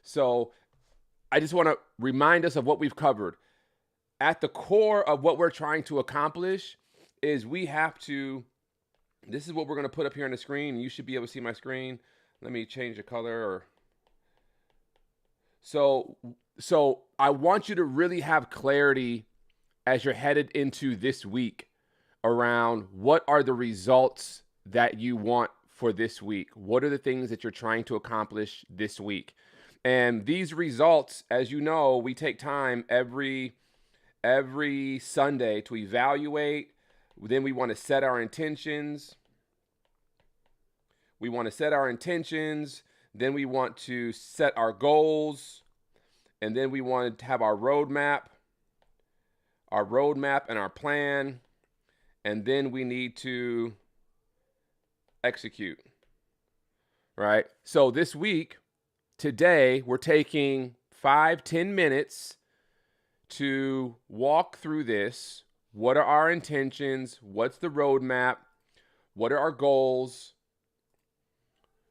So I just want to remind us of what we've covered. At the core of what we're trying to accomplish is we have to, this is what we're going to put up here on the screen. You should be able to see my screen. Let me change the color. So, so I want you to really have clarity as you're headed into this week around what are the results that you want for this week. What are the things that you're trying to accomplish this week? And these results, as you know, we take time every Sunday to evaluate. Then we want to set our intentions. We want to set our intentions. Then we want to set our goals. And then we want to have our roadmap and our plan. And then we need to execute, right? So this week, today, we're taking 5-10 minutes to walk through this. What are our intentions? What's the roadmap? What are our goals?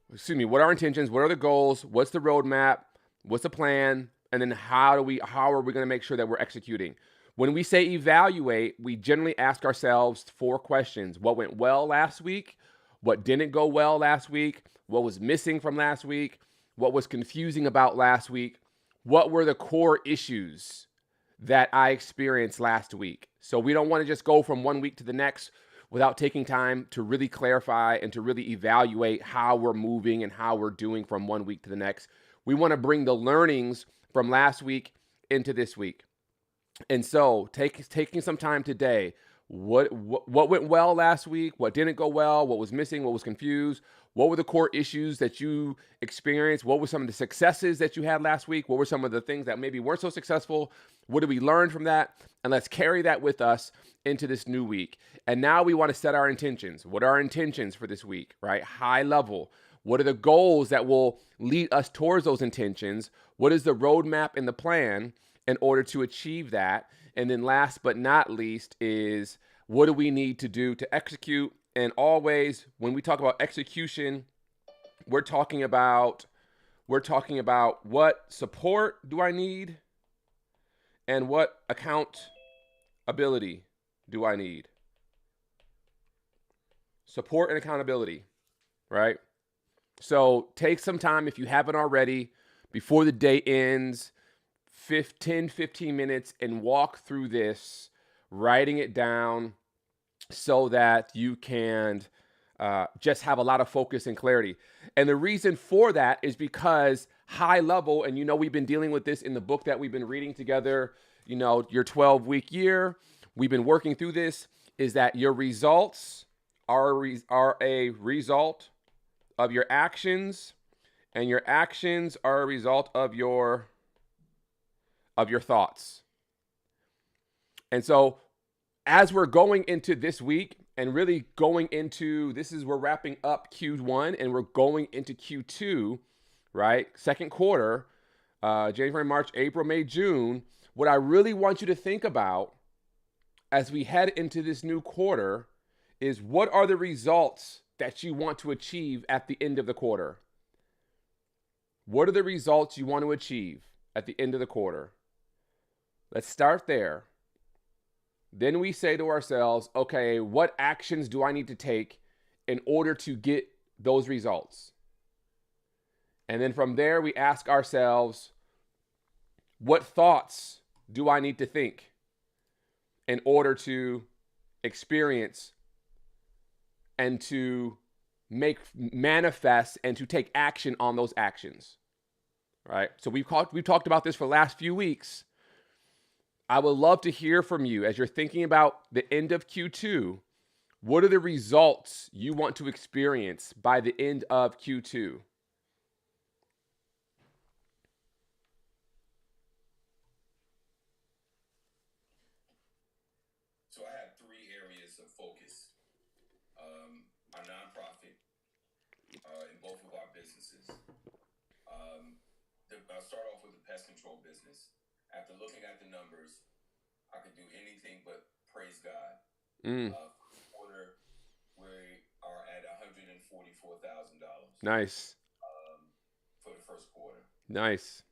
What are our intentions? What are the goals? What's the roadmap? What's the plan? And then how are we going to make sure that we're executing? When we say evaluate, we generally ask ourselves 4 questions. What went well last week? What didn't go well last week? What was missing from last week? What was confusing about last week? What were the core issues that I experienced last week? So we don't want to just go from one week to the next without taking time to really clarify and to really evaluate how we're moving and how we're doing from one week to the next. We want to bring the learnings from last week into this week. And so taking some time today, what went well last week? What didn't go well? What was missing? What was confused? What were the core issues that you experienced? What were some of the successes that you had last week? What were some of the things that maybe weren't so successful? What did we learn from that? And let's carry that with us into this new week. And now we want to set our intentions. What are our intentions for this week, right? High level. What are the goals that will lead us towards those intentions? What is the roadmap and the plan in order to achieve that? And then last but not least is what do we need to do to execute? And always when we talk about execution, we're talking about what support do I need and what accountability do I need? Support and accountability, right? So take some time if you haven't already before the day ends, 15 minutes and walk through this, writing it down so that you can just have a lot of focus and clarity. And the reason for that is because high level, and we've been dealing with this in the book that we've been reading together, your 12-week year, we've been working through this, is that your results are a result of your actions, and your actions are a result of your thoughts. And so as we're going into this week and really going into, we're wrapping up Q1 and we're going into Q2, right? Second quarter, January, March, April, May, June. What I really want you to think about as we head into this new quarter is what are the results that you want to achieve at the end of the quarter? What are the results you want to achieve at the end of the quarter? Let's start there. Then we say to ourselves, okay, what actions do I need to take in order to get those results? And then from there, we ask ourselves, what thoughts do I need to think in order to experience and to make manifest and to take action on those actions, right? So we've talked about this for the last few weeks. I would love to hear from you as you're thinking about the end of Q2. What are the results you want to experience by the end of Q2? So I have 3 areas of focus. Our nonprofit, in both of our businesses. I'll start off with the pest control business. After looking at the numbers, I could do anything but praise God. Mm, First quarter, we are at $144,000 nice. for the first quarter. Nice.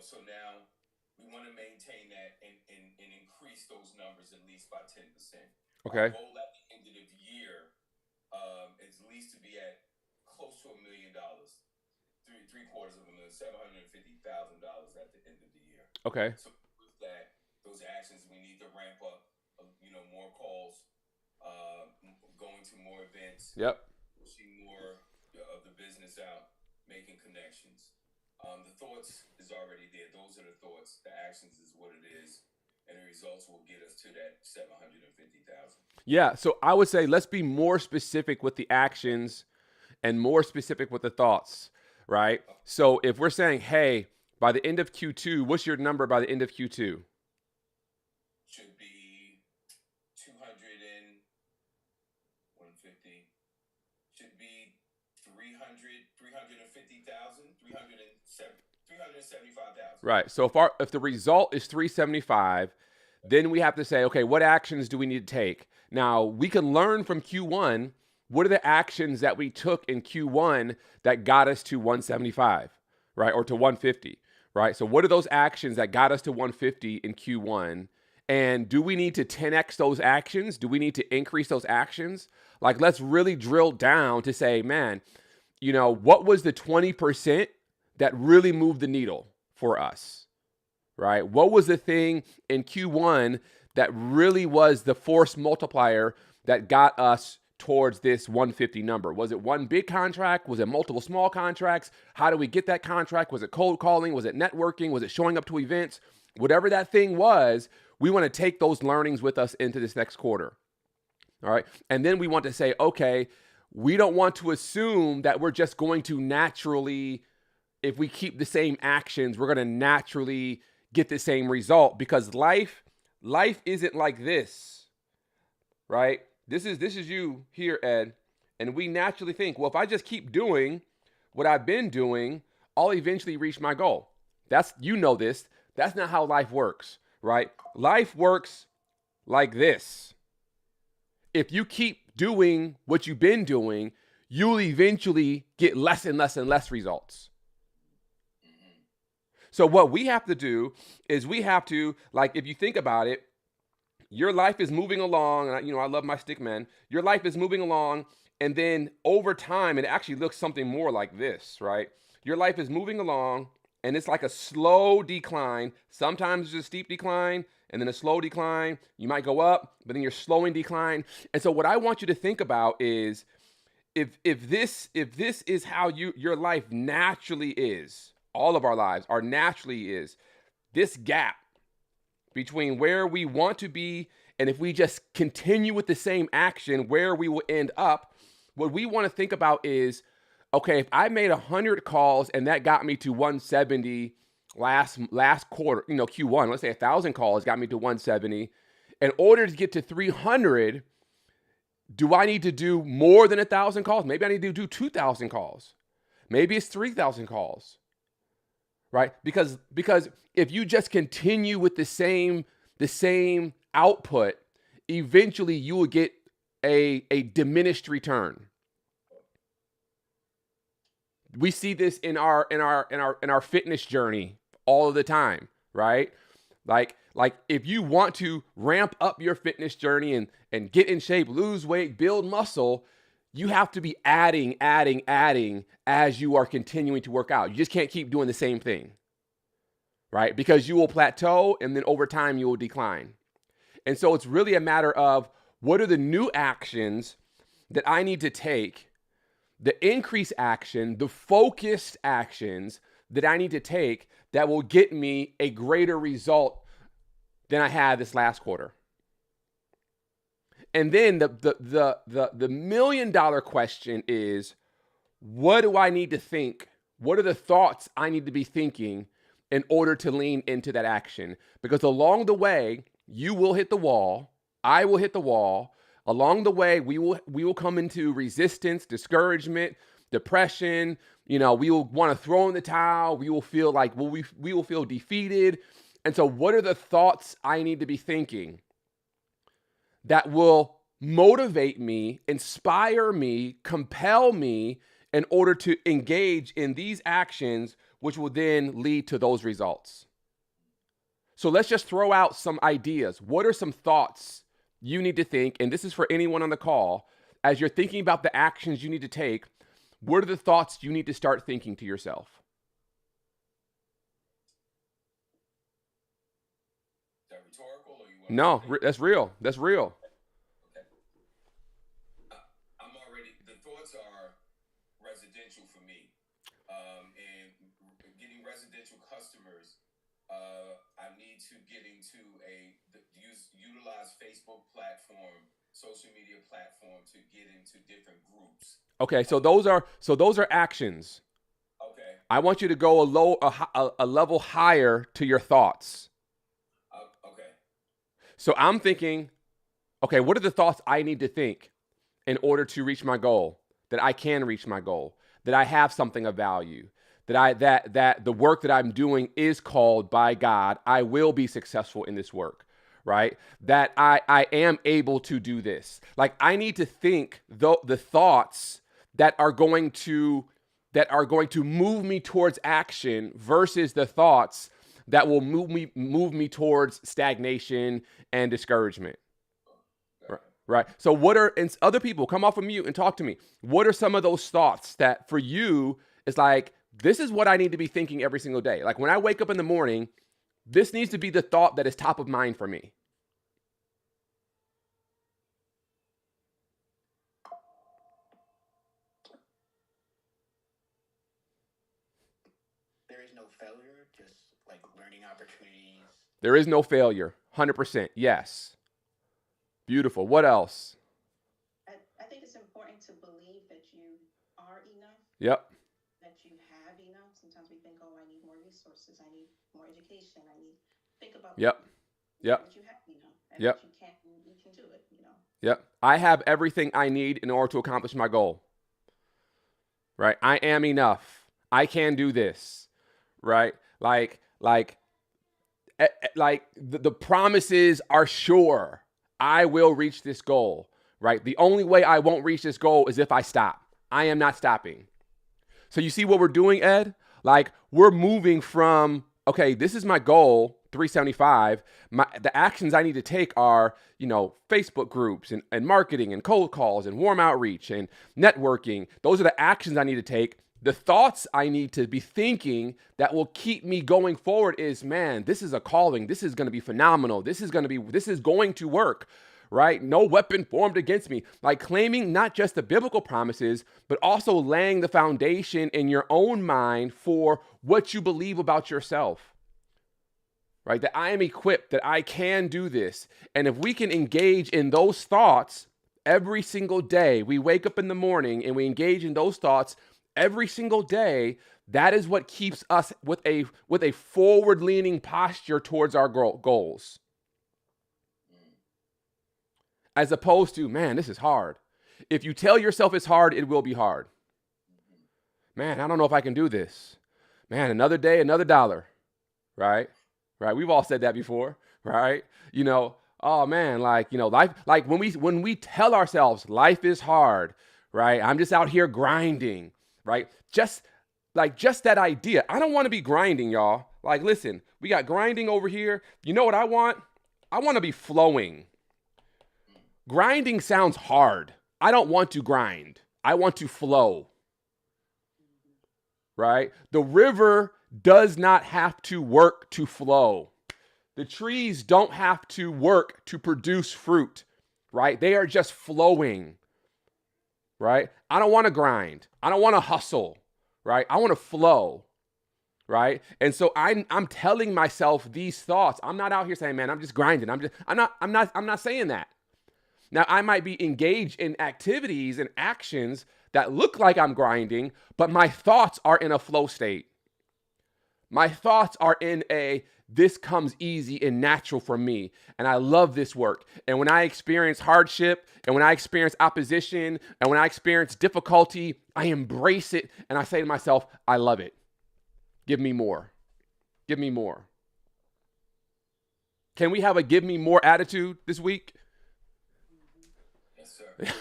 so now we want to maintain that and increase those numbers at least by 10%. Okay. Our goal at the end of the year is at least to be at close to $1 million, three-quarters of a million, $750,000 at the end of the year. Okay. So with that, those actions, we need to ramp up, more calls, going to more events. Yep. Pushing more of the business out, making connections. The thoughts is already there. Those are the thoughts. The actions is what it is. And the results will get us to that 750,000. Yeah. So I would say let's be more specific with the actions and more specific with the thoughts, right? So if we're saying, hey, by the end of Q2, what's your number by the end of Q2? Should be 200 and 150. Should be 350,000, 375,000. Right. So if the result is 375, then we have to say, okay, what actions do we need to take? Now, we can learn from Q1, what are the actions that we took in Q1 that got us to 175, right? Or to 150, right? So what are those actions that got us to 150 in Q1? And do we need to 10x those actions? Do we need to increase those actions? Like, let's really drill down to say, man, what was the 20% that really moved the needle for us, right? What was the thing in Q1 that really was the force multiplier that got us towards this 150 number? Was it one big contract? Was it multiple small contracts? How do we get that contract? Was it cold calling? Was it networking? Was it showing up to events? Whatever that thing was, we want to take those learnings with us into this next quarter. All right. And then we want to say, okay, we don't want to assume that we're just going to naturally, if we keep the same actions, we're going to naturally get the same result, because life isn't like this, right? This is you here, Ed. And we naturally think, well, if I just keep doing what I've been doing, I'll eventually reach my goal. That's not how life works, right? Life works like this. If you keep doing what you've been doing, you'll eventually get less and less and less results. So what we have to do is we have to, like, if you think about it, your life is moving along. And I love my stick man. Your life is moving along. And then over time, it actually looks something more like this, right? Your life is moving along and it's like a slow decline. Sometimes it's a steep decline and then a slow decline. You might go up, but then you're slowing decline. And so what I want you to think about is if this is how your life naturally is, all of our lives are naturally is, this gap between where we want to be and if we just continue with the same action, where we will end up, what we want to think about is, okay, if I made 100 calls and that got me to 170 last quarter, Q1, let's say 1,000 calls got me to 170. In order to get to 300, do I need to do more than 1,000 calls? Maybe I need to do 2,000 calls. Maybe it's 3,000 calls, right? Because if you just continue with the same output, eventually you will get a diminished return. We see this in our fitness journey all of the time, right? Like if you want to ramp up your fitness journey and get in shape, lose weight, build muscle, you have to be adding as you are continuing to work out. You just can't keep doing the same thing, right? Because you will plateau and then over time you will decline. And so it's really a matter of what are the new actions that I need to take, the increased action, the focused actions that I need to take that will get me a greater result than I had this last quarter. And then the $1 million question is, what do I need to think? What are the thoughts I need to be thinking in order to lean into that action? Because along the way, you will hit the wall. I will hit the wall. Along the way, we will come into resistance, discouragement, depression. We will want to throw in the towel. We will feel like we will feel defeated. And so what are the thoughts I need to be thinking that will motivate me, inspire me, compel me in order to engage in these actions which will then lead to those results. So let's just throw out some ideas. What are some thoughts you need to think? And this is for anyone on the call. As you're thinking about the actions you need to take, what are the thoughts you need to start thinking to yourself? Is that rhetorical, or you want No, me to that's real. That's real. okay. I'm already, the thoughts are residential for me. And getting residential customers, I need to get into utilize Facebook platform, social media platform to get into different groups. Okay, so those are actions. Okay. I want you to go a level higher to your thoughts. Okay. So I'm thinking, okay, what are the thoughts I need to think in order to reach my goal? That I can reach my goal, that I have something of value, that the work that I'm doing is called by God. I will be successful in this work, right? That I am able to do this. Like, I need to think the thoughts that are going to move me towards action versus the thoughts that will move me towards stagnation and discouragement. Right. So what are, and other people, come off of mute and talk to me. What are some of those thoughts that for you is like, this is what I need to be thinking every single day? Like, when I wake up in the morning, this needs to be the thought that is top of mind for me. There is no failure, just like learning opportunities. There is no failure. 100%. Yes. Beautiful. What else? I think it's important to believe that you are enough, Yep. that you have enough. Sometimes we think, oh, I need more resources, I need more education, think about Yep. Yep. that you have enough, and Yep. that you can do it. Yep. I have everything I need in order to accomplish my goal. Right? I am enough. I can do this. Right? Like the promises are sure. I will reach this goal, right? The only way I won't reach this goal is if I stop. I am not stopping. So you see what we're doing, Ed? Like, we're moving from, okay, this is my goal, 375. The actions I need to take are, Facebook groups and marketing and cold calls and warm outreach and networking. Those are the actions I need to take. The thoughts I need to be thinking that will keep me going forward is, man, this is a calling. This is going to be phenomenal. This is going to work, right? No weapon formed against me. Like, claiming not just the biblical promises, but also laying the foundation in your own mind for what you believe about yourself, right? That I am equipped, that I can do this. And if we can engage in those thoughts every single day, we wake up in the morning and we engage in those thoughts every single day, that is what keeps us with a forward-leaning posture towards our goals. As opposed to, man, this is hard. If you tell yourself it's hard, it will be hard. Man, I don't know if I can do this. Man, another day, another dollar, right? Right? We've all said that before, right? Oh man, life, like when we tell ourselves life is hard, right? I'm just out here grinding. Right? Just that idea. I don't want to be grinding, y'all. Like, listen, we got grinding over here. You know what I want? I want to be flowing. Grinding sounds hard. I don't want to grind. I want to flow. Right? The river does not have to work to flow. The trees don't have to work to produce fruit. Right? They are just flowing. Right? I don't want to grind. I don't want to hustle, right? I want to flow, right? And so I'm telling myself these thoughts. I'm not out here saying, man, I'm just grinding. I'm not saying that. Now, I might be engaged in activities and actions that look like I'm grinding, but my thoughts are in a flow state. My thoughts are in this comes easy and natural for me. And I love this work. And when I experience hardship and when I experience opposition and when I experience difficulty, I embrace it. And I say to myself, I love it. Give me more. Give me more. Can we have a give me more attitude this week? Yes, sir.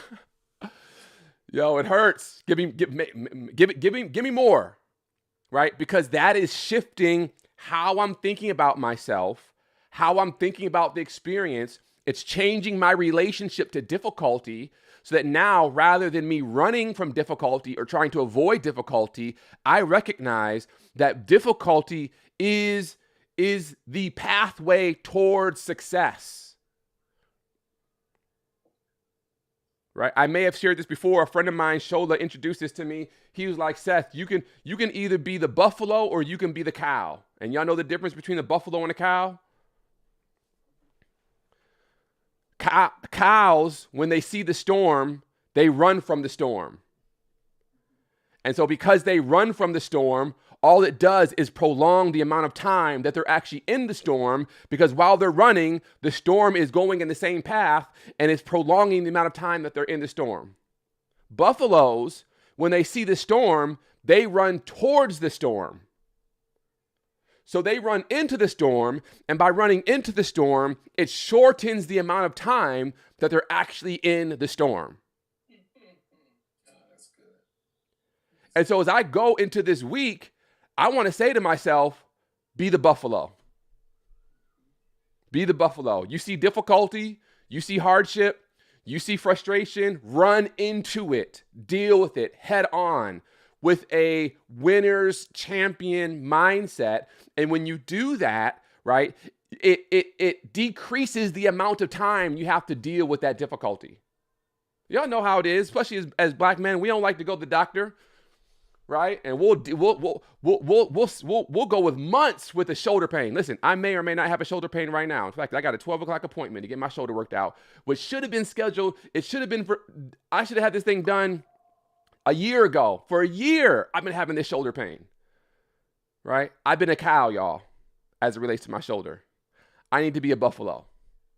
Yo, it hurts. Give me more. right? Because that is shifting how I'm thinking about myself, how I'm thinking about the experience. It's changing my relationship to difficulty so that now, rather than me running from difficulty or trying to avoid difficulty, I recognize that difficulty is the pathway towards success. Right? I may have shared this before. A friend of mine, Shola, introduced this to me. He was like, Seth, you can either be the buffalo or you can be the cow. And y'all know the difference between the buffalo and the cow? Cows, when they see the storm, they run from the storm. And so because they run from the storm, all it does is prolong the amount of time that they're actually in the storm, because while they're running, the storm is going in the same path and it's prolonging the amount of time that they're in the storm. Buffaloes, when they see the storm, they run towards the storm. So they run into the storm, and by running into the storm, it shortens the amount of time that they're actually in the storm. That's good. And so as I go into this week, I want to say to myself, be the buffalo. Be the buffalo. You see difficulty, you see hardship, you see frustration, run into it. Deal with it head on with a winner's champion mindset. And when you do that, right, it decreases the amount of time you have to deal with that difficulty. Y'all know how it is, especially as black men. We don't like to go to the doctor, right? And we'll go with months with a shoulder pain. Listen, I may or may not have a shoulder pain right now. In fact, I got a 12 o'clock appointment to get my shoulder worked out, which should have been scheduled. I should have had this thing done a year ago. For a year, I've been having this shoulder pain, right? I've been a cow, y'all, as it relates to my shoulder. I need to be a buffalo,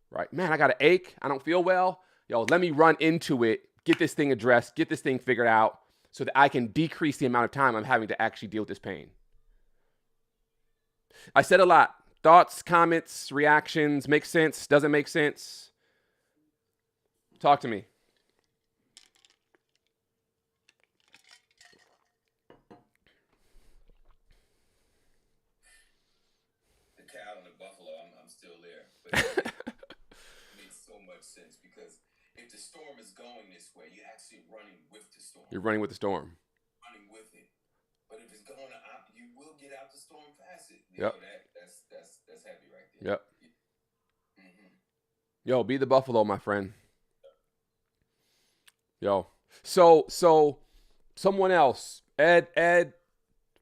right? Man, I got an ache. I don't feel well. Yo, let me run into it, get this thing addressed, get this thing figured out so that I can decrease the amount of time I'm having to actually deal with this pain. I said a lot. Thoughts, comments, reactions, make sense, doesn't make sense? Talk to me. The cow and the buffalo, I'm still there. But it makes so much sense, because if the storm is going this way, you're actually running with the storm. You're running with the storm. Running with it. But if it's going up, you will get out the storm past it. Yep. That's heavy right there. Yep. Mm-hmm. Yo, be the buffalo, my friend. Yo. So someone else, Ed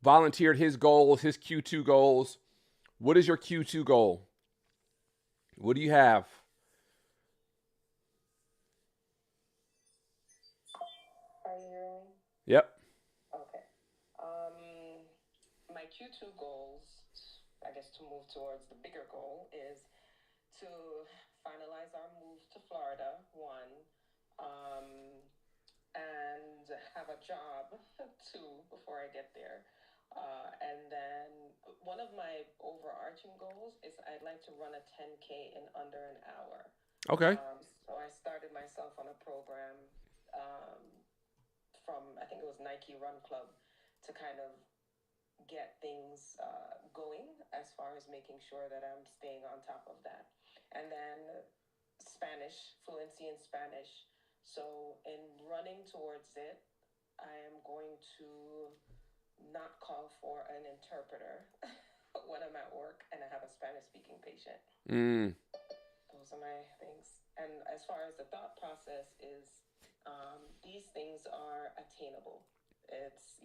volunteered his goals, his Q2 goals. What is your Q2 goal? What do you have? Are you hearing me? Yep. Okay. My Q2 goals, I guess to move towards the bigger goal, is to finalize our move to Florida, one, and have a job, two, before I get there. And then one of my overarching goals is I'd like to run a 10K in under an hour. Okay. So I started myself on a program from, I think it was Nike Run Club, to kind of get things going as far as making sure that I'm staying on top of that. And then Spanish, fluency in Spanish. So in running towards it, I am going to not call for an interpreter when I'm at work and I have a Spanish-speaking patient. Those are my things. And as far as the thought process is, these things are attainable. It's,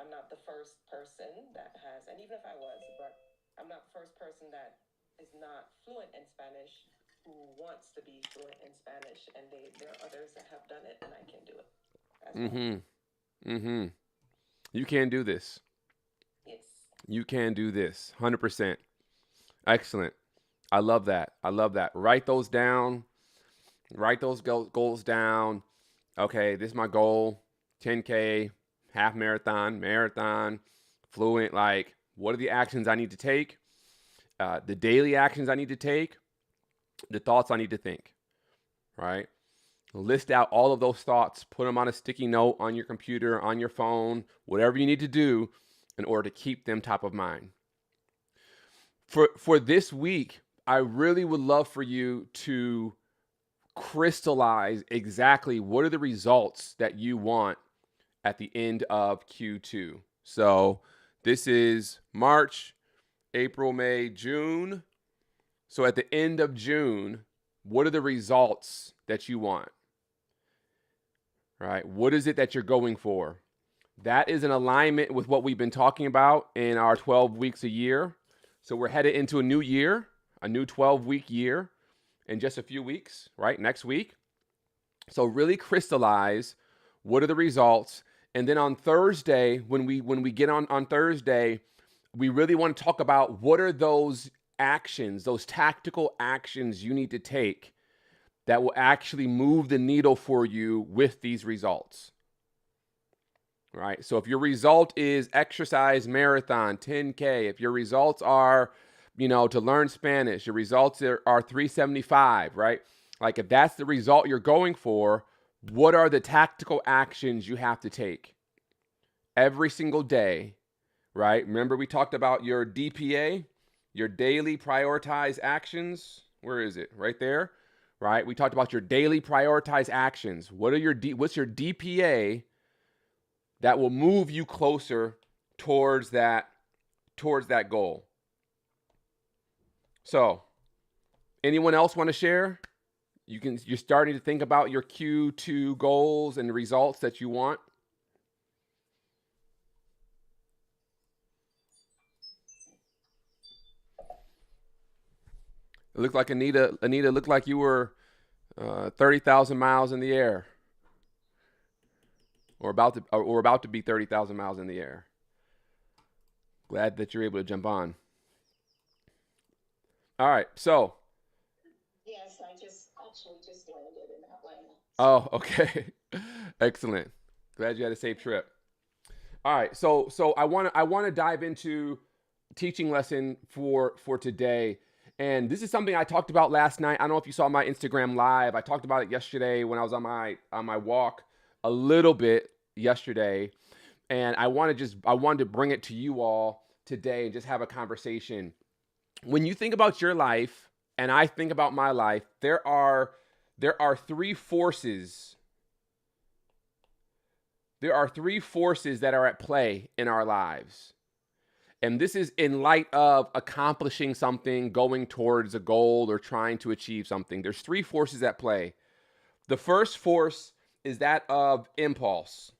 I'm not the first person that has, and even if I was, but I'm not the first person that is not fluent in Spanish who wants to be fluent in Spanish, and there are others that have done it, and I can do it as well. You can do this. Yes. You can do this. 100%. Excellent. I love that. Write those down. Write those goals down. Okay, this is my goal. 10K, half marathon, fluent. Like, what are the actions I need to take? The daily actions I need to take. The thoughts I need to think. Right? List out all of those thoughts. Put them on a sticky note on your computer, on your phone, whatever you need to do. in order to keep them top of mind. For this week, I really would love for you to crystallize exactly what are the results that you want at the end of Q2. So this is March, April, May, June. So at the end of June, what are the results that you want? Right? What is it that you're going for? That is in alignment with what we've been talking about in our 12 weeks a year. So we're headed into a new year, a new 12-week year in just a few weeks, right? Next week. So really crystallize what are the results. And then on Thursday, when we get on Thursday, we really want to talk about what are those actions, those tactical actions you need to take that will actually move the needle for you with these results. Right? So if your result is exercise marathon, 10K, if your results are, to learn Spanish, your results are 375, right? Like if that's the result you're going for, what are the tactical actions you have to take every single day, right? Remember we talked about your DPA, your daily prioritized actions. Where is it? Right there, right? We talked about your daily prioritized actions. What's your DPA that will move you closer towards that goal? So, anyone else want to share? You're starting to think about your Q2 goals and the results that you want. It looked like Anita looked like you were 30,000 miles in the air. Or about to be 30,000 miles in the air. Glad that you're able to jump on. All right, so. Yes, I just landed in Atlanta. Oh, okay. Excellent. Glad you had a safe trip. All right, so I want to dive into teaching lesson for today. And this is something I talked about last night. I don't know if you saw my Instagram live. I talked about it yesterday when I was on my walk a little bit yesterday, and I wanted to bring it to you all today and just have a conversation. When you think about your life and I think about my life, there are three forces. There are three forces that are at play in our lives. And this is in light of accomplishing something, going towards a goal, or trying to achieve something. There's three forces at play. The first force is that of impulse.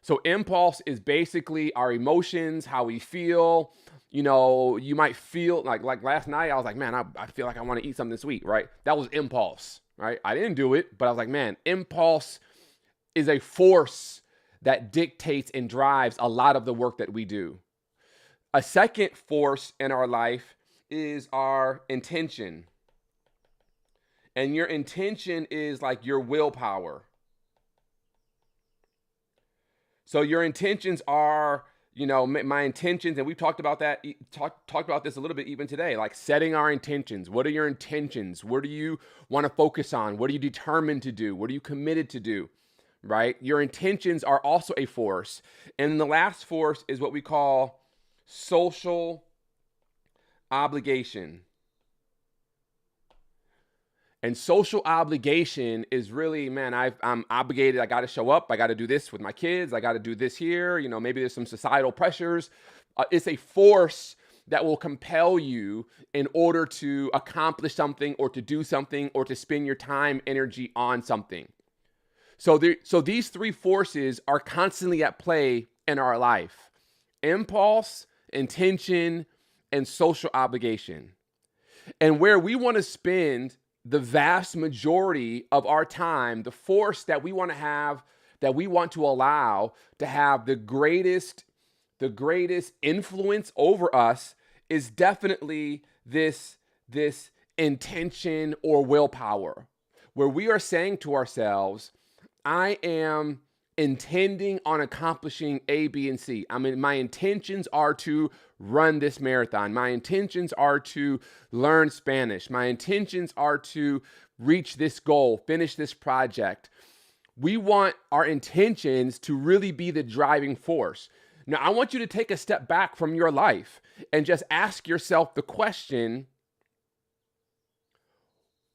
So impulse is basically our emotions, how we feel. You might feel like last night, I was like, man, I feel like I want to eat something sweet, right? That was impulse, right? I didn't do it, but I was like, man, impulse is a force that dictates and drives a lot of the work that we do. A second force in our life is our intention. And your intention is like your willpower. So your intentions are, my intentions, and we've talked about that, talked about this a little bit even today, like setting our intentions. What are your intentions? What do you want to focus on? What are you determined to do? What are you committed to do? Right? Your intentions are also a force. And the last force is what we call social obligation. And social obligation is really, man, I'm obligated. I got to show up. I got to do this with my kids. I got to do this here. Maybe there's some societal pressures. It's a force that will compel you in order to accomplish something or to do something or to spend your time, energy on something. So these three forces are constantly at play in our life: impulse, intention, and social obligation. And where we want to spend the vast majority of our time, the force that we want to have, that we want to allow to have the greatest influence over us, is definitely this intention or willpower, where we are saying to ourselves, I am intending on accomplishing A, B, and C. My intentions are to run this marathon. My intentions are to learn Spanish. My intentions are to reach this goal, finish this project. We want our intentions to really be the driving force. Now, I want you to take a step back from your life and just ask yourself the question,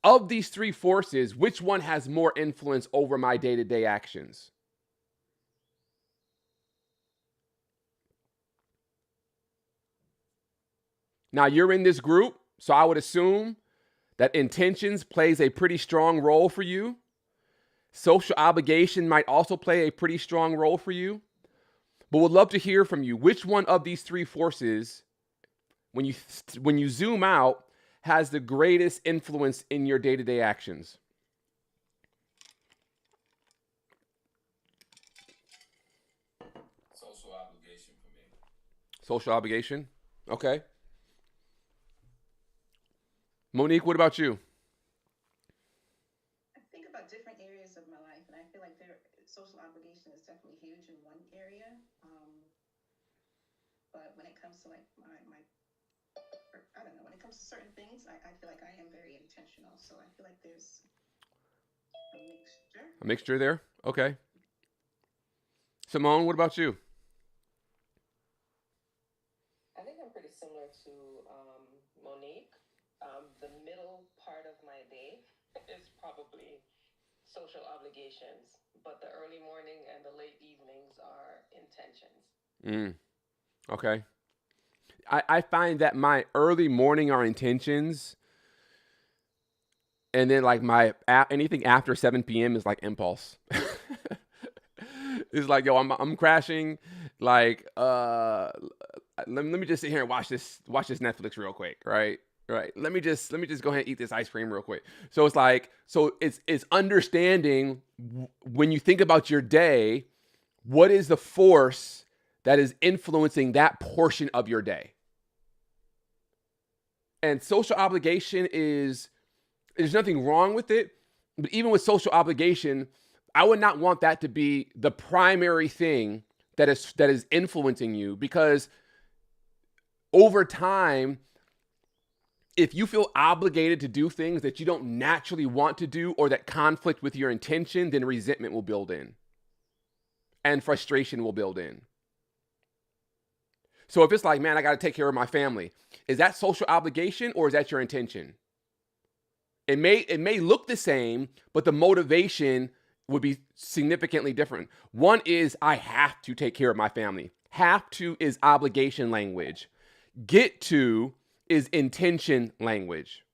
of these three forces, which one has more influence over my day-to-day actions? Now, you're in this group, so I would assume that intentions plays a pretty strong role for you. Social obligation might also play a pretty strong role for you. But would love to hear from you. Which one of these three forces, when you zoom out, has the greatest influence in your day-to-day actions? Social obligation for me. Social obligation? Okay. Monique, what about you? I think about different areas of my life, and I feel like social obligation is definitely huge in one area. But when it comes to like I don't know, when it comes to certain things, I feel like I am very intentional. So I feel like there's a mixture. A mixture there? Okay. Simone, what about you? I think I'm pretty similar to Monique. The middle part of my day is probably social obligations, but the early morning and the late evenings are intentions. Okay. I find that my early morning are intentions, and then like anything after 7 p.m. is like impulse. It's like, yo, I'm crashing. Like, let me just sit here and watch this Netflix real quick, right? Right. Let me just go ahead and eat this ice cream real quick. So it's like, it's understanding when you think about your day, what is the force that is influencing that portion of your day? And social obligation there's nothing wrong with it, but even with social obligation, I would not want that to be the primary thing that is influencing you, because over time, if you feel obligated to do things that you don't naturally want to do or that conflict with your intention, then resentment will build in and frustration will build in. So if it's like, man, I got to take care of my family, is that social obligation or is that your intention? It may look the same, but the motivation would be significantly different. One is, I have to take care of my family. Have to is obligation language. Get to is intention language.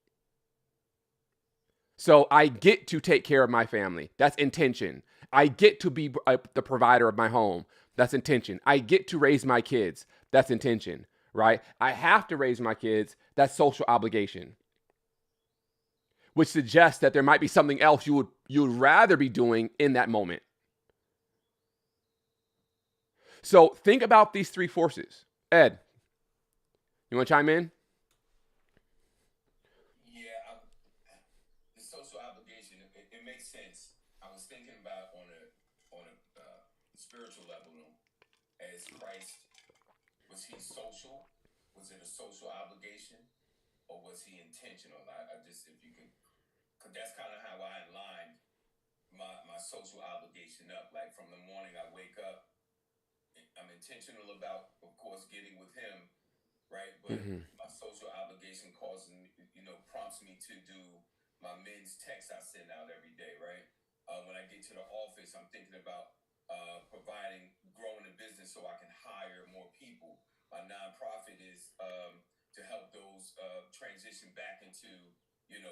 So I get to take care of my family. That's intention. I get to be the provider of my home. That's intention. I get to raise my kids. That's intention, right? I have to raise my kids. That's social obligation, which suggests that there might be something else you would rather be doing in that moment. So think about these three forces. Ed, you want to chime in? Yeah, the social obligation, it makes sense. I was thinking about on a spiritual level, as Christ, was he social? Was it a social obligation, or was he intentional? I just, if you can, because that's kind of how I aligned my social obligation up. Like from the morning I wake up, I'm intentional about, of course, getting with him, right? But my social obligation causes me, prompts me to do my men's text I send out every day, right? When I get to the office, I'm thinking about growing a business so I can hire more people. My nonprofit is to help those transition back into,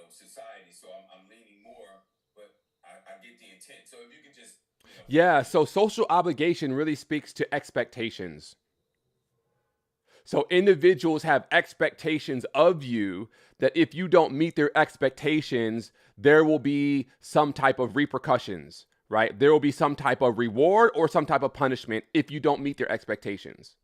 society. So I'm leaning more, but I get the intent. So if you could just, Yeah, so social obligation really speaks to expectations. So individuals have expectations of you that if you don't meet their expectations, there will be some type of repercussions, right? There will be some type of reward or some type of punishment if you don't meet their expectations.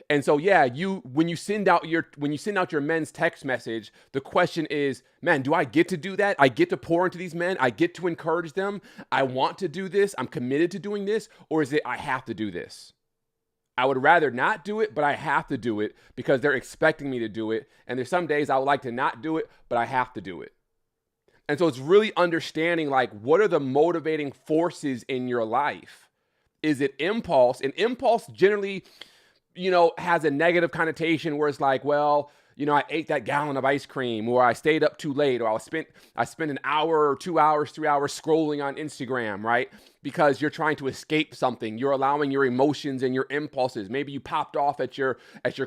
And so, yeah, when you send out your men's text message, the question is, man, do I get to do that? I get to pour into these men. I get to encourage them. I want to do this. I'm committed to doing this. Or is it, I have to do this? I would rather not do it, but I have to do it because they're expecting me to do it. And there's some days I would like to not do it, but I have to do it. And so it's really understanding, like, what are the motivating forces in your life? Is it impulse? And impulse generally, has a negative connotation where it's like, well, I ate that gallon of ice cream, or I stayed up too late, or I spent an hour or 2 hours, 3 hours scrolling on Instagram, right? Because you're trying to escape something. You're allowing your emotions and your impulses. Maybe you popped off at your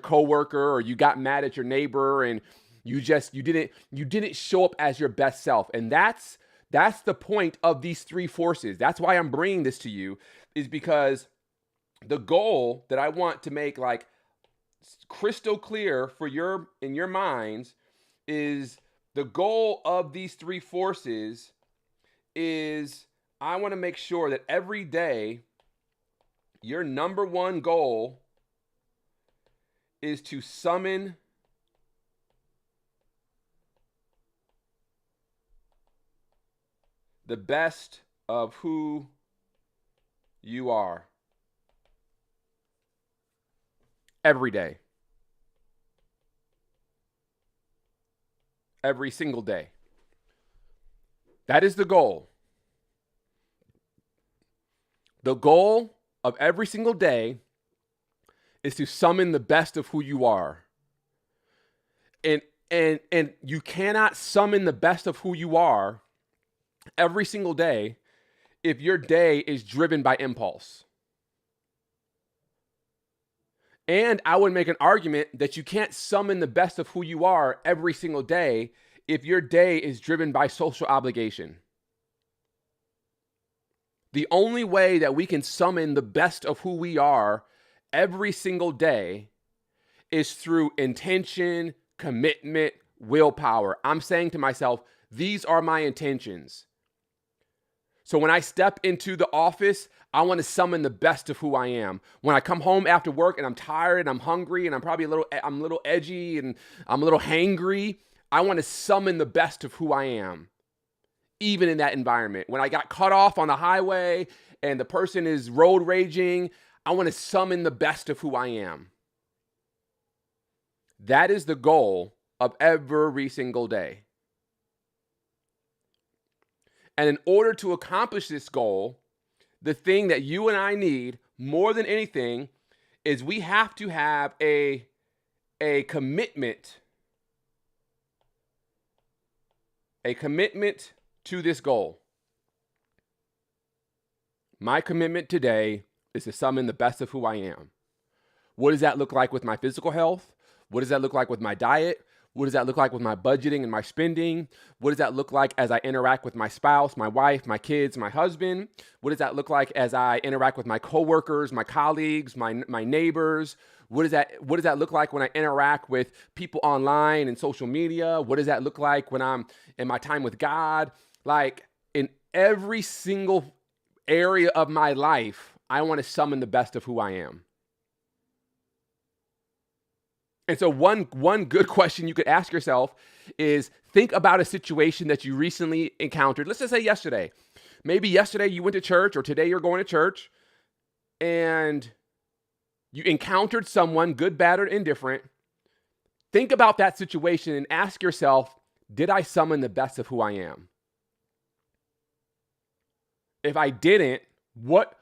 coworker, or you got mad at your neighbor, and you didn't show up as your best self. And that's the point of these three forces. That's why I'm bringing this to you, is because the goal that I want to make, like, crystal clear in your minds, is the goal of these three forces is, I want to make sure that every day your number one goal is to summon the best of who you are. Every day. Every single day. That is the goal. The goal of every single day is to summon the best of who you are. And you cannot summon the best of who you are every single day if your day is driven by impulse. And I would make an argument that you can't summon the best of who you are every single day if your day is driven by social obligation. The only way that we can summon the best of who we are every single day is through intention, commitment, willpower. I'm saying to myself, these are my intentions. So when I step into the office, I want to summon the best of who I am. When I come home after work and I'm tired and I'm hungry and I'm a little edgy and I'm a little hangry, I want to summon the best of who I am, even in that environment. When I got cut off on the highway and the person is road raging, I want to summon the best of who I am. That is the goal of every single day. And in order to accomplish this goal, the thing that you and I need more than anything is we have to have a commitment. A commitment to this goal. My commitment today is to summon the best of who I am. What does that look like with my physical health? What does that look like with my diet? What does that look like with my budgeting and my spending? What does that look like as I interact with my spouse, my wife, my kids, my husband? What does that look like as I interact with my coworkers, my colleagues, my neighbors? What does that look like when I interact with people online and social media? What does that look like when I'm in my time with God? Like, in every single area of my life, I want to summon the best of who I am. And so one good question you could ask yourself is, think about a situation that you recently encountered. Let's just say yesterday. Maybe yesterday you went to church, or today you're going to church, and you encountered someone, good, bad, or indifferent. Think about that situation and ask yourself, did I summon the best of who I am? If I didn't, what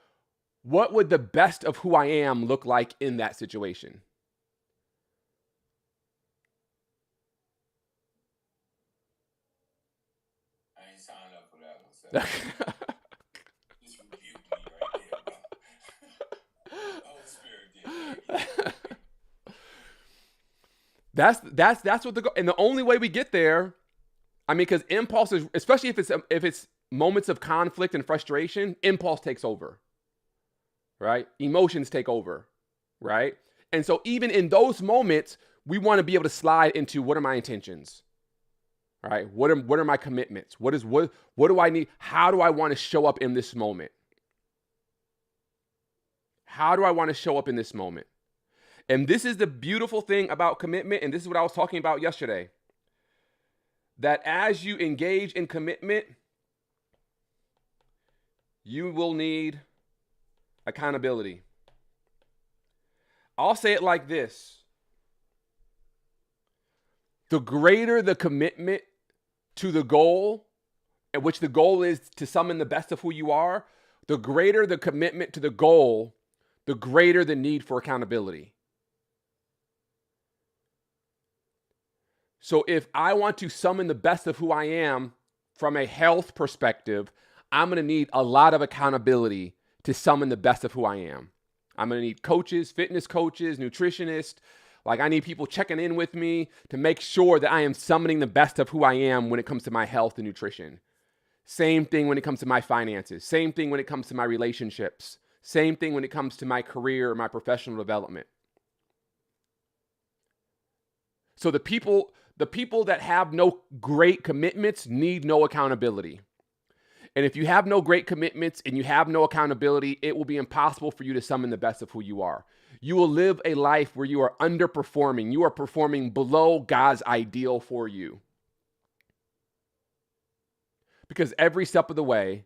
would the best of who I am look like in that situation? I ain't signed up for that one, so just rebuke me right there. Holy Spirit did. That's what and the only way we get there, I mean, because impulse is, especially if it's moments of conflict and frustration, impulse takes over, right? Emotions take over, right? And so even in those moments, we want to be able to slide into, what are my intentions? All right, what are my commitments? What do I need? How do I want to show up in this moment? How do I want to show up in this moment? And this is the beautiful thing about commitment, and this is what I was talking about yesterday. That as you engage in commitment, you will need accountability. I'll say it like this. The greater the commitment to the goal, at which the goal is to summon the best of who you are, the greater the commitment to the goal, the greater the need for accountability. So if I want to summon the best of who I am from a health perspective, I'm going to need a lot of accountability to summon the best of who I am. I'm going to need coaches, fitness coaches, nutritionists. Like I need people checking in with me to make sure that I am summoning the best of who I am when it comes to my health and nutrition. Same thing when it comes to my finances. Same thing when it comes to my relationships. Same thing when it comes to my career, my professional development. So the people that have no great commitments need no accountability. And if you have no great commitments and you have no accountability, it will be impossible for you to summon the best of who you are. You will live a life where you are underperforming. You are performing below God's ideal for you. Because every step of the way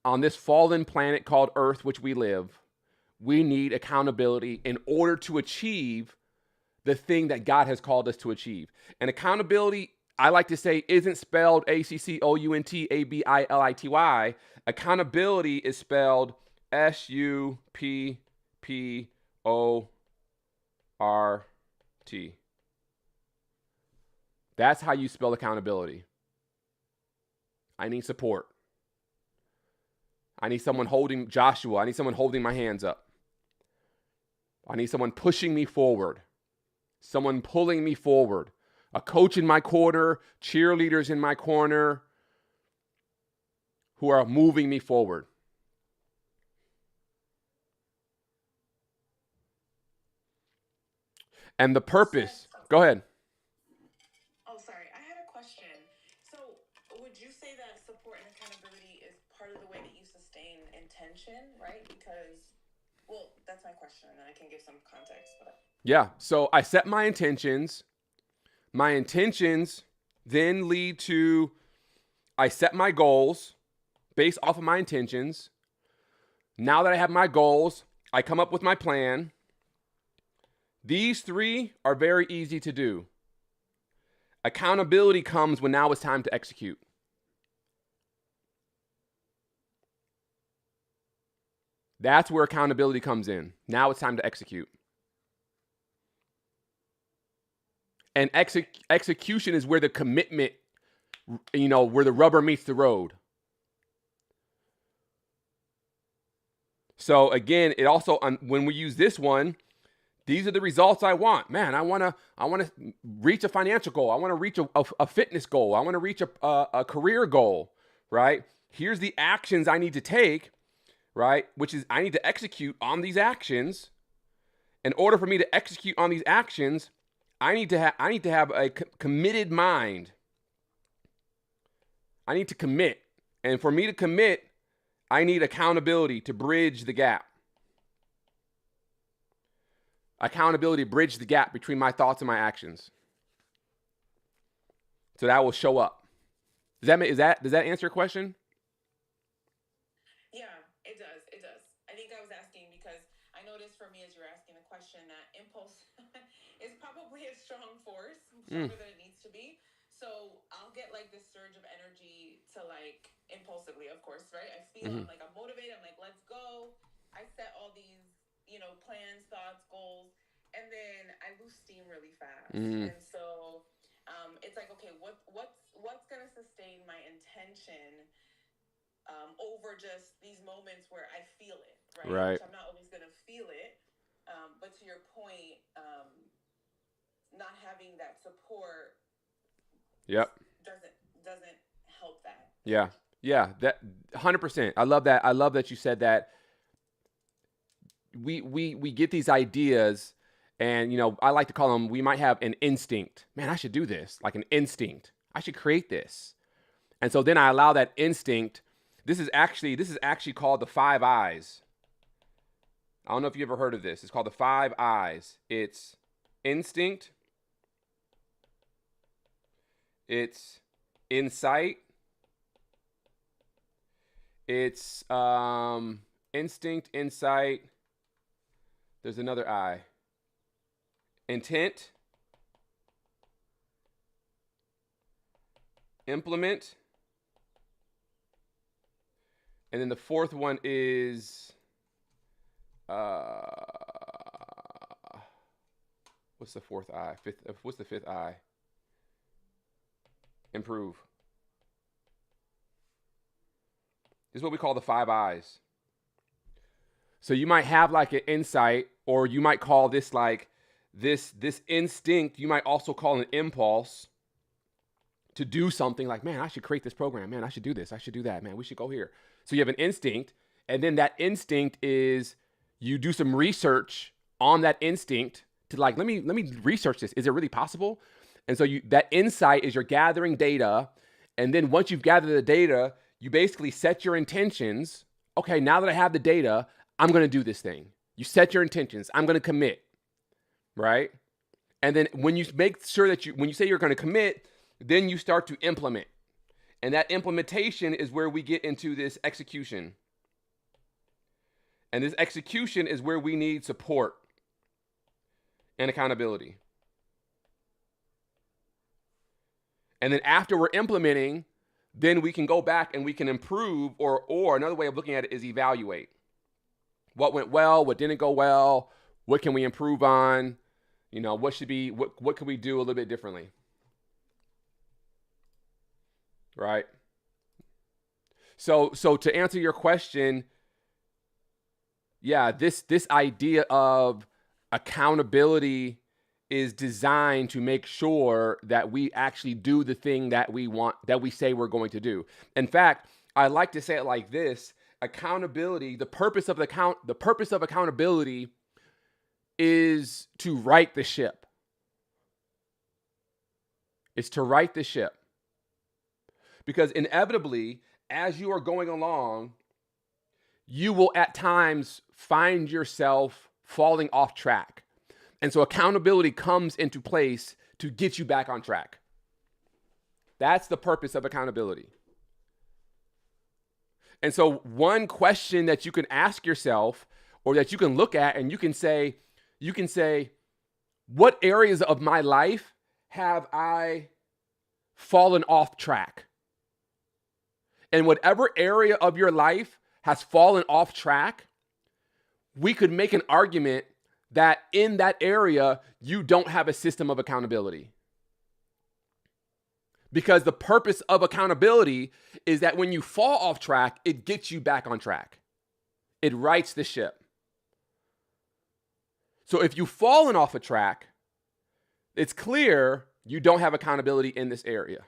on this fallen planet called Earth, which we live, we need accountability in order to achieve the thing that God has called us to achieve. And accountability, I like to say, isn't spelled ACCOUNTABILITY. Accountability is spelled SUPPORT. That's how you spell accountability. I need support. I need someone holding Joshua. I need someone holding my hands up. I need someone pushing me forward. Someone pulling me forward. A coach in my corner, cheerleaders in my corner who are moving me forward. And the purpose, go ahead. Oh, sorry. I had a question. So, would you say that support and accountability is part of the way that you sustain intention, right? Because, well, that's my question, and then I can give some context. But Yeah. So I set my intentions. My intentions then lead to, I set my goals based off of my intentions. Now that I have my goals, I come up with my plan. These three are very easy to do. Accountability comes when now it's time to execute. That's where accountability comes in. Now it's time to execute. And execution is where the commitment, where the rubber meets the road. So again, it also, when we use this one, these are the results I want. Man, I want to reach a financial goal. I want to reach a fitness goal. I want to reach a career goal, right? Here's the actions I need to take, right? Which is I need to execute on these actions. In order for me to execute on these actions, I need to have a committed mind. I need to commit. And for me to commit, I need accountability to bridge the gap. Accountability bridge the gap between my thoughts and my actions. So that will show up. Does that answer your question? yeah, it does. It does. I think I was asking because I noticed for me as you're asking the question that impulse is probably a strong force, stronger than it needs to be. So I'll get like this surge of energy to like impulsively, of course, right? I feel I'm motivated. I'm like, let's go. I set all these, plans, thoughts, goals, and then I lose steam really fast. And so it's like, okay, what's gonna sustain my intention over just these moments where I feel it, right? Right. Which I'm not always gonna feel it. But to your point, not having that support doesn't help that. Yeah, that 100%. I love that you said that. We get these ideas, and I like to call them, we might have an instinct. Man, I should do this, like an instinct. I should create this. And so then I allow that instinct. This is actually called the 5 eyes. I don't know if you ever heard of this. It's called the 5 eyes. It's instinct, it's insight, it's instinct, insight. There's another I. Intent, implement, And then the fourth one is, what's the fourth I? What's the fifth I? Improve. This is what we call the 5 I's. So you might have like an insight, or you might call this like this instinct. You might also call an impulse to do something like, man, I should create this program. Man, I should do this. I should do that. Man, we should go here. So you have an instinct, and then that instinct is you do some research on that instinct to like, let me research this. Is it really possible? And so that insight is you're gathering data, and then once you've gathered the data, you basically set your intentions. Okay, now that I have the data, I'm going to do this thing. You set your intentions. I'm going to commit, right? And then when you make sure that when you say you're going to commit, then you start to implement. And that implementation is where we get into this execution. And this execution is where we need support and accountability. And then after we're implementing, then we can go back and we can improve, or another way of looking at it is evaluate. What went well, what didn't go well, what can we improve on? You know, what can we do a little bit differently? Right? So to answer your question, yeah, this idea of accountability is designed to make sure that we actually do the thing that we want, that we say we're going to do. In fact, I like to say it like this: accountability, the purpose of accountability is to right the ship. It's to right the ship. Because inevitably, as you are going along, you will at times find yourself falling off track. And so accountability comes into place to get you back on track. That's the purpose of accountability. And so one question that you can ask yourself, or that you can look at and you can say, what areas of my life have I fallen off track? And whatever area of your life has fallen off track, we could make an argument that in that area, you don't have a system of accountability. Because the purpose of accountability is that when you fall off track, it gets you back on track. It rights the ship. So if you've fallen off a track, it's clear you don't have accountability in this area.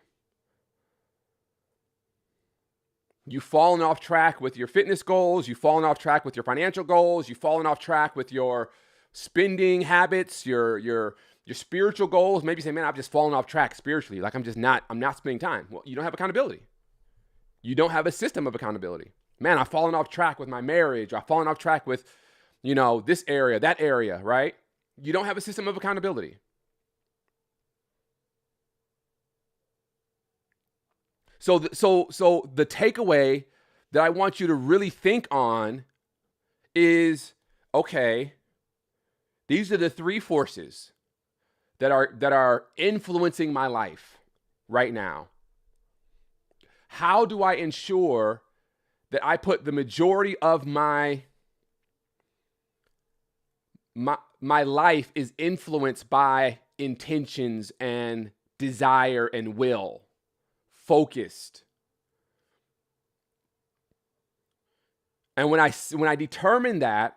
You've fallen off track with your fitness goals. You've fallen off track with your financial goals. You've fallen off track with your spending habits, your spiritual goals. Maybe you say, man, I've just fallen off track spiritually. Like I'm not spending time. Well, you don't have accountability. You don't have a system of accountability. Man, I've fallen off track with my marriage. I've fallen off track with, this area, that area, right? You don't have a system of accountability. So the takeaway that I want you to really think on is, okay, these are the 3 forces that are influencing my life right now. How do I ensure that I put the majority of my life is influenced by intentions and desire and will? Focused. And when I determine that,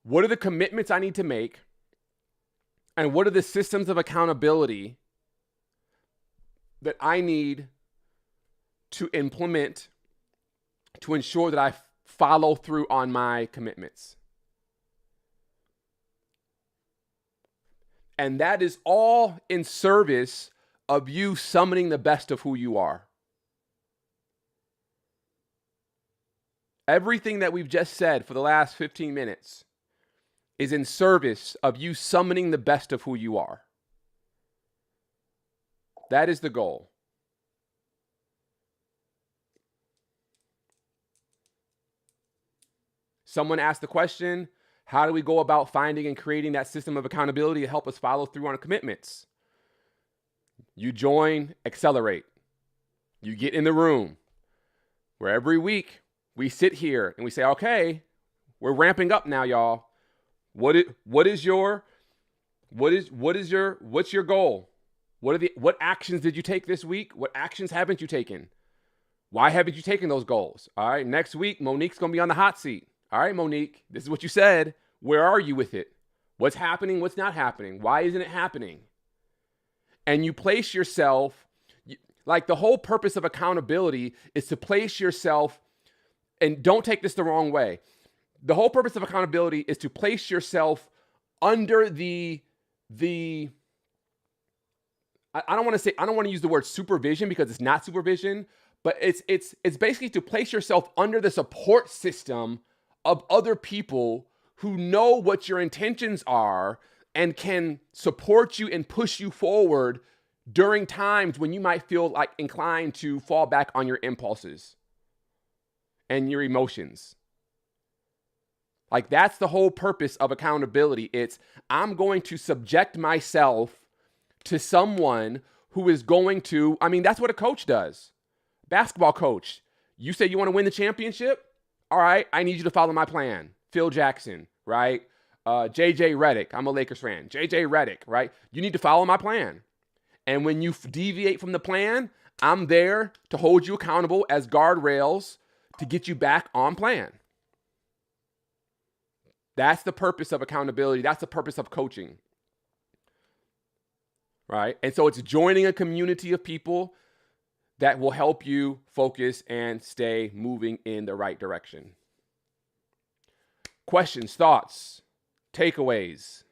what are the commitments I need to make? And what are the systems of accountability that I need to implement to ensure that I follow through on my commitments? And that is all in service of you summoning the best of who you are. Everything that we've just said for the last 15 minutes is in service of you summoning the best of who you are. That is the goal. Someone asked the question, how do we go about finding and creating that system of accountability to help us follow through on our commitments? You join Accelerate. You get in the room where every week We sit here and we say, okay, we're ramping up now, y'all. What's your goal? What actions did you take this week? What actions haven't you taken? Why haven't you taken those goals? All right, next week, Monique's going to be on the hot seat. All right, Monique, this is what you said. Where are you with it? What's happening? What's not happening? Why isn't it happening? And you place yourself, like the whole purpose of accountability is to place yourself, and don't take this the wrong way. The whole purpose of accountability is to place yourself under the I don't want to use the word supervision because it's not supervision, but it's basically to place yourself under the support system of other people who know what your intentions are and can support you and push you forward during times when you might feel like inclined to fall back on your impulses and your emotions. Like that's the whole purpose of accountability. It's I'm going to subject myself to someone who is going to, that's what a coach does. Basketball coach. You say you want to win the championship? All right, I need you to follow my plan. Phil Jackson, right? JJ Redick. I'm a Lakers fan. JJ Redick, right? You need to follow my plan. And when you deviate from the plan, I'm there to hold you accountable as guardrails to get you back on plan. That's the purpose of accountability. That's the purpose of coaching, right? And so it's joining a community of people that will help you focus and stay moving in the right direction. Questions, thoughts, takeaways?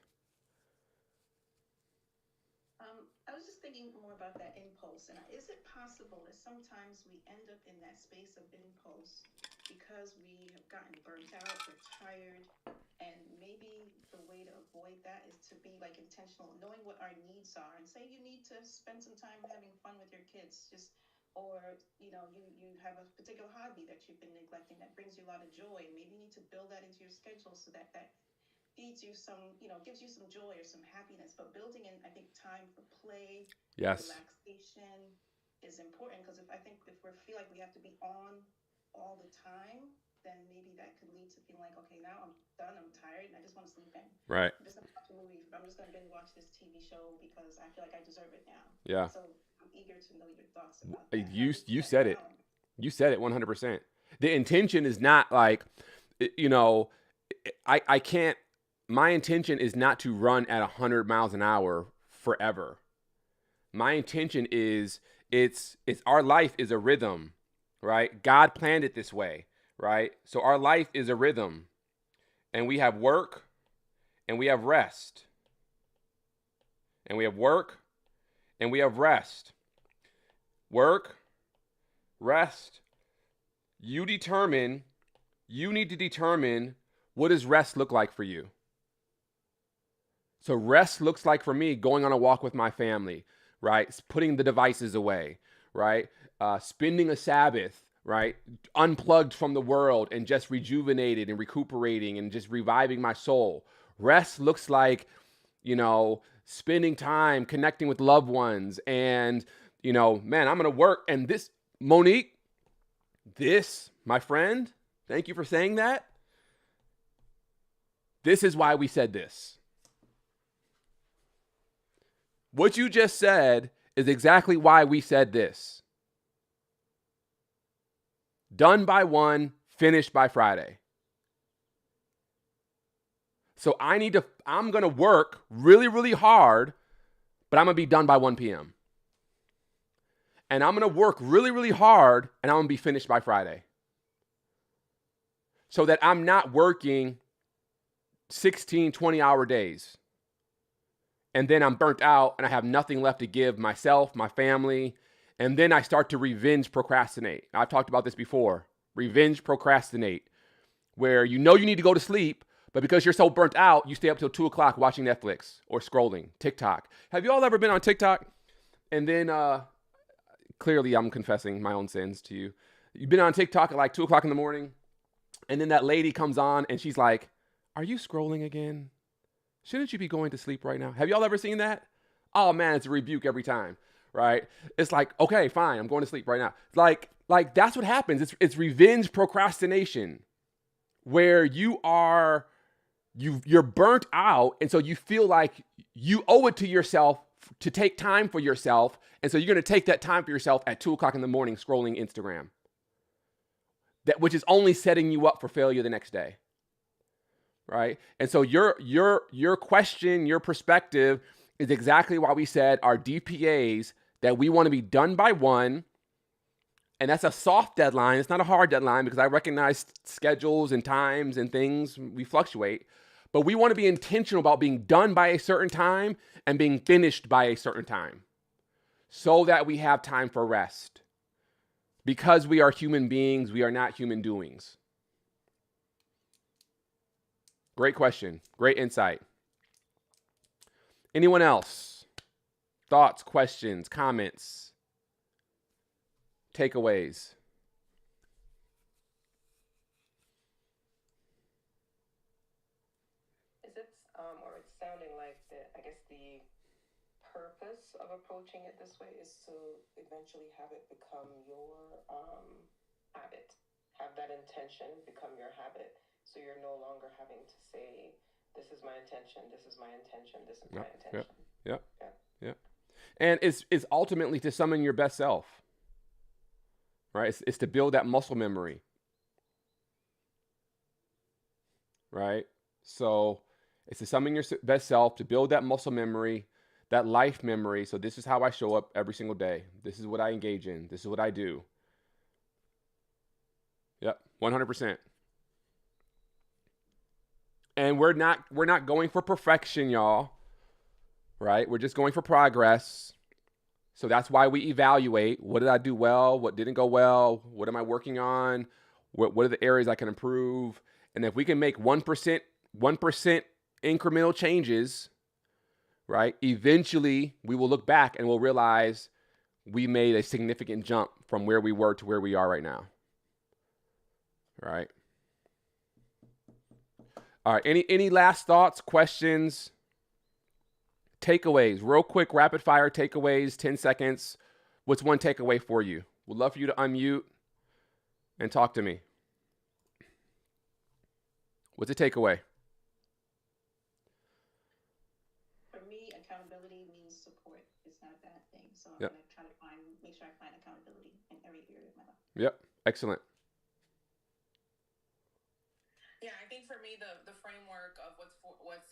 I was just thinking more about that impulse. And is it possible that sometimes we end up in that space of impulse because we have gotten burnt out, we're tired, and maybe the way to avoid that is to be like intentional, knowing what our needs are, and say you need to spend some time having fun with your kids, or you have a particular hobby that you've been neglecting that brings you a lot of joy. Maybe you need to build that into your schedule so that feeds you some, gives you some joy or some happiness. But building in, I think, time for play, Yes, relaxation is important, because if we feel like we have to be on all the time, then maybe that could lead to feeling like, okay, now I'm done, I'm tired, and I just want to sleep in. right. I'm just going to watch a movie. I'm just going to binge watch this TV show because I feel like I deserve it now. Yeah. So I'm eager to know your thoughts about that. You said it. You said it 100%. The intention is not like, I can't, my intention is not to run at 100 miles an hour forever. My intention is, it's our life is a rhythm, right? God planned it this way, right? So our life is a rhythm, and we have work and we have rest, and we have work and we have rest. Work, rest. You need to determine, what does rest look like for you? So rest looks like for me going on a walk with my family, right? Putting the devices away, right? Spending a Sabbath, right? Unplugged from the world and just rejuvenated and recuperating and just reviving my soul. Rest looks like, spending time connecting with loved ones and, man, I'm going to work. And this, Monique, my friend, thank you for saying that. This is why we said this. What you just said is exactly why we said this. Done by 1, finished by Friday. So I'm going to work really, really hard, but I'm going to be done by 1 p.m. And I'm going to work really, really hard, and I'm going to be finished by Friday. So that I'm not working 16, 20-hour days. And then I'm burnt out, and I have nothing left to give myself, my family, and then I start to revenge procrastinate. I've talked about this before. Revenge procrastinate, where you need to go to sleep, but because you're so burnt out, you stay up till 2 o'clock watching Netflix or scrolling TikTok. Have you all ever been on TikTok? And then, clearly I'm confessing my own sins to you. You've been on TikTok at like 2 o'clock in the morning, and then that lady comes on and she's like, "Are you scrolling again? Shouldn't you be going to sleep right now?" Have y'all ever seen that? Oh man, it's a rebuke every time, right? It's like, okay, fine, I'm going to sleep right now. Like that's what happens. It's revenge procrastination, where you're burnt out, and so you feel like you owe it to yourself to take time for yourself, and so you're going to take that time for yourself at 2:00 in the morning scrolling Instagram, which is only setting you up for failure the next day, right? And so your question, your perspective is exactly why we said our DPAs, that we want to be done by 1. And that's a soft deadline. It's not a hard deadline, because I recognize schedules and times and things, we fluctuate. But we want to be intentional about being done by a certain time and being finished by a certain time, so that we have time for rest. Because we are human beings, we are not human doings. Great question. Great insight. Anyone else? Thoughts, questions, comments, takeaways? Is it, or it's sounding like I guess the purpose of approaching it this way is to eventually have it become your habit. Have that intention become your habit. So you're no longer having to say, this is my intention, this is my intention, this is my intention. Yep. And it's ultimately to summon your best self, right? It's to build that muscle memory, right? So it's to summon your best self, to build that muscle memory, that life memory. So this is how I show up every single day. This is what I engage in. This is what I do. Yep, 100%. And we're not going for perfection, y'all, right? We're just going for progress. So that's why we evaluate. What did I do well? What didn't go well? What am I working on? What are the areas I can improve? And if we can make 1% incremental changes, right? Eventually, we will look back and we'll realize we made a significant jump from where we were to where we are right now. Right? All right. Any last thoughts, questions, takeaways? Real quick, rapid fire takeaways, 10 seconds. What's one takeaway for you? Would love for you to unmute and talk to me. What's a takeaway? For me, accountability means support. It's not a bad thing. So I'm Yep. going to try to make sure I find accountability in every area of my life. Yep. Excellent. Yeah, I think for me the framework of what's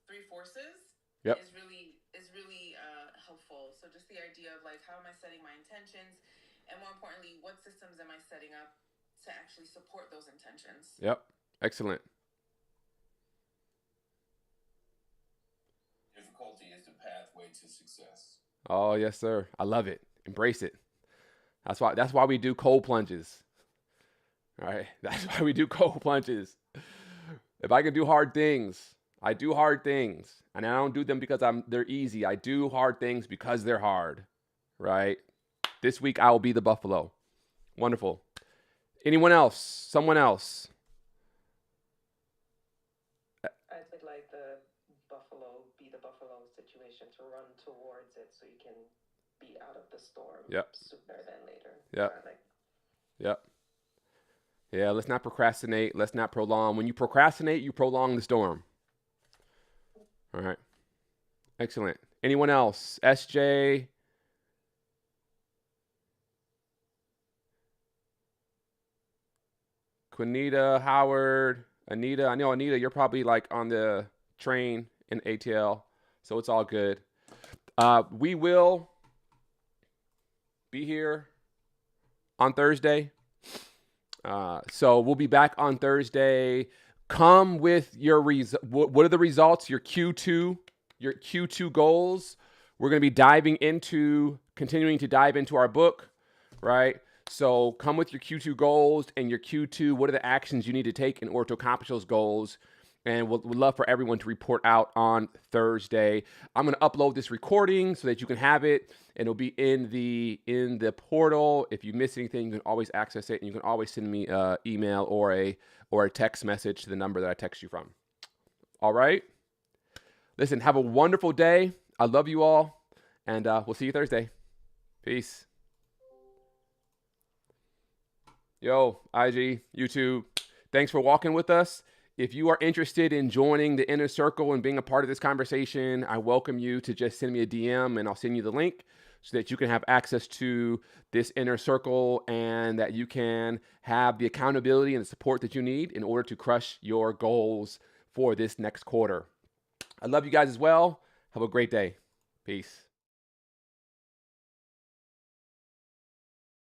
3 forces Yep. is really helpful. So just the idea of like, how am I setting my intentions, and more importantly, what systems am I setting up to actually support those intentions? Yep. Excellent. Difficulty is the pathway to success. Oh, yes, sir. I love it. Embrace it. That's why we do cold plunges. All right. That's why we do cold plunges. If I can do hard things, I do hard things. And I don't do them because they're easy. I do hard things because they're hard. Right? This week I will be the buffalo. Wonderful. Anyone else? Someone else? I would like the buffalo situation, to run towards it so you can be out of the storm sooner than later. Yep. Yep. Yeah, let's not procrastinate. Let's not prolong. When you procrastinate, you prolong the storm. All right. Excellent. Anyone else? SJ? Quinita, Howard, Anita. I know, Anita, you're probably like on the train in ATL, so it's all good. We will be here on Thursday. So we'll be back on Thursday. Come with your what are the results? Your Q2 goals. We're going to be continuing to dive into our book, right? So come with your Q2 goals and your Q2. What are the actions you need to take in order to accomplish those goals? And we'd love for everyone to report out on Thursday. I'm going to upload this recording so that you can have it, and it'll be in the portal. If you miss anything, you can always access it, and you can always send me an email or a text message to the number that I text you from. All right? Listen, have a wonderful day. I love you all, and we'll see you Thursday. Peace. Yo, IG, YouTube, thanks for walking with us. If you are interested in joining the inner circle and being a part of this conversation, I welcome you to just send me a DM and I'll send you the link so that you can have access to this inner circle and that you can have the accountability and the support that you need in order to crush your goals for this next quarter. I love you guys as well. Have a great day. Peace.